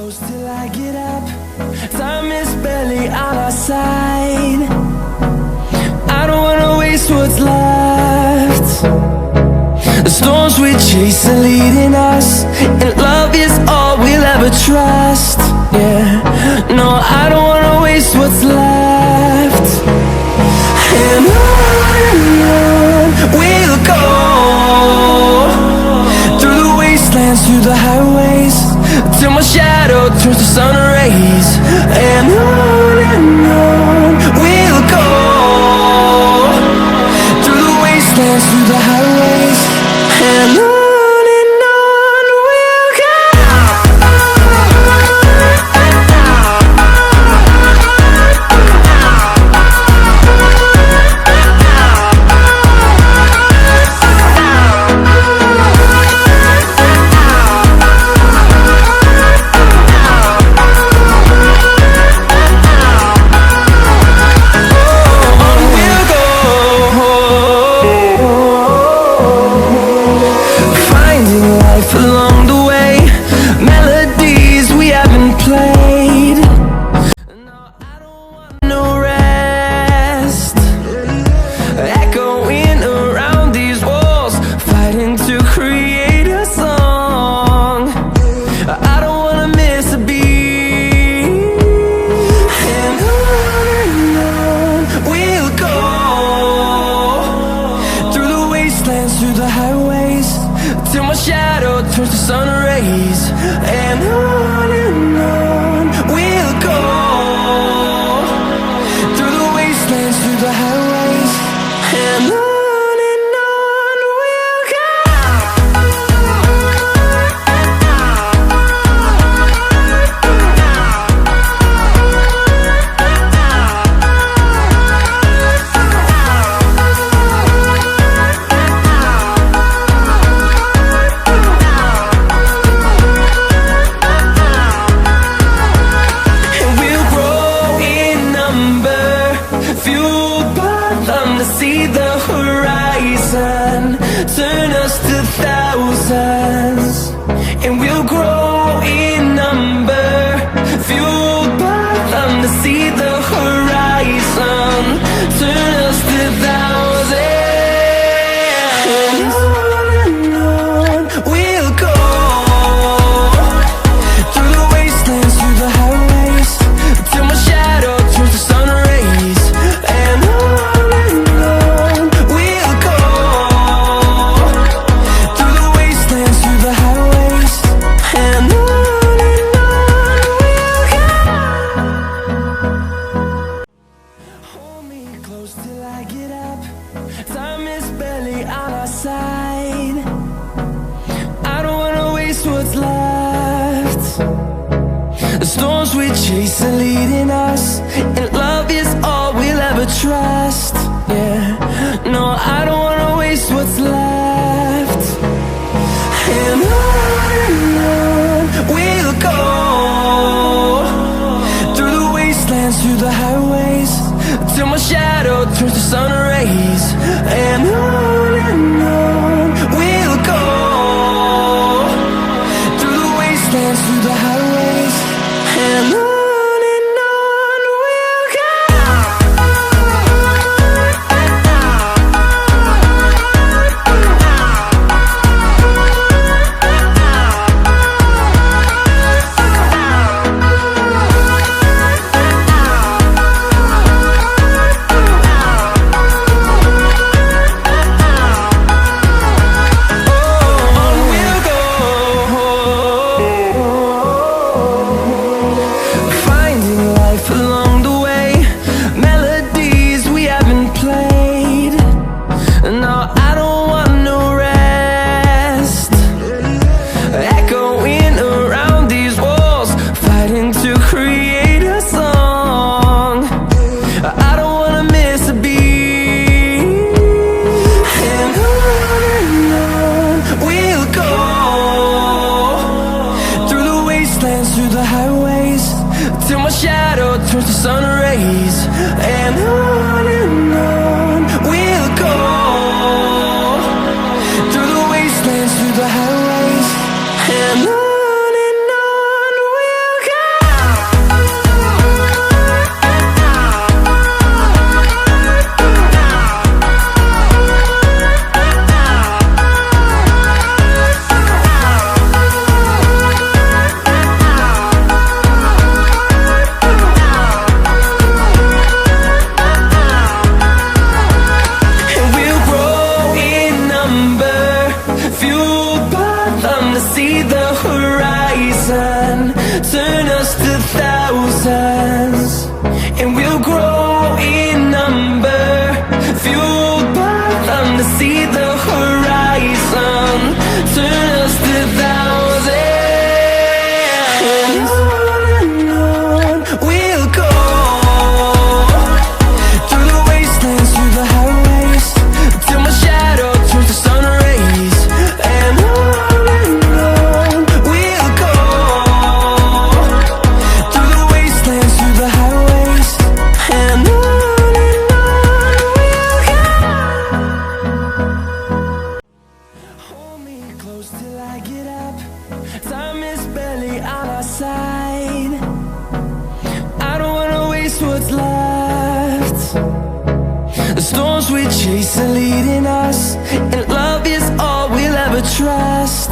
close till I get up. Time is barely on our side. I don't wanna waste what's left. The storms we chase are leading us, and love is all we'll ever trust. Yeah, no, I don't wanna waste what's left. And on we'll go, through the wastelands, through the highways, till my shadow turns to sun rays. And on we'll go, through the wastelands, through the highways, and on. Along the way, melodies we haven't played. No, I don't want no rest. Echoing around these walls, fighting to create a song. I don't wanna miss a beat. And on we'll go, through the wastelands, through the highways, till my shadow turns to sun rays. And on we'll go, through the wastelands, through the highways, and on. See the horizon, turn us to thousands, and we'll grow in number, fueled by them to see the horizon, turn us to thousands. And on we'll go, through the wastelands, through the highways, till my shadow turns to sun rays. And till I get up, time is barely on our side. I don't wanna waste what's left. The storms we chase are leading us, and love is all we'll ever trust. Yeah, no, I don't wanna waste what's left. And on we'll go, through the wastelands, through the highways, till my shadow turns to sun rays. And on we'll go, through the wastelands, through the highways, and on. Along the way, melodies we haven't played. No, I don't want no rest. Echoing around these walls, fighting to create a song. I don't wanna miss a beat. And on we'll go, through the wastelands, through the highways, till my shadow turns to sun rays. And on we'll go, through the wastelands, through the highways, and on we'll go. sun, turn us to thousands, and we'll grow in number, fueled by them to see the horizon, turn us to thousands, and on we'll go, through the wastelands, through the highways, till my shadow turns to sun rays, and on we'll go, through the wastelands, through the highways, and on we'll go. Hold me close till I get up, time is barely on our side, I don't wanna waste what's left. The storms we chase are leading us, and love is all we'll ever trust.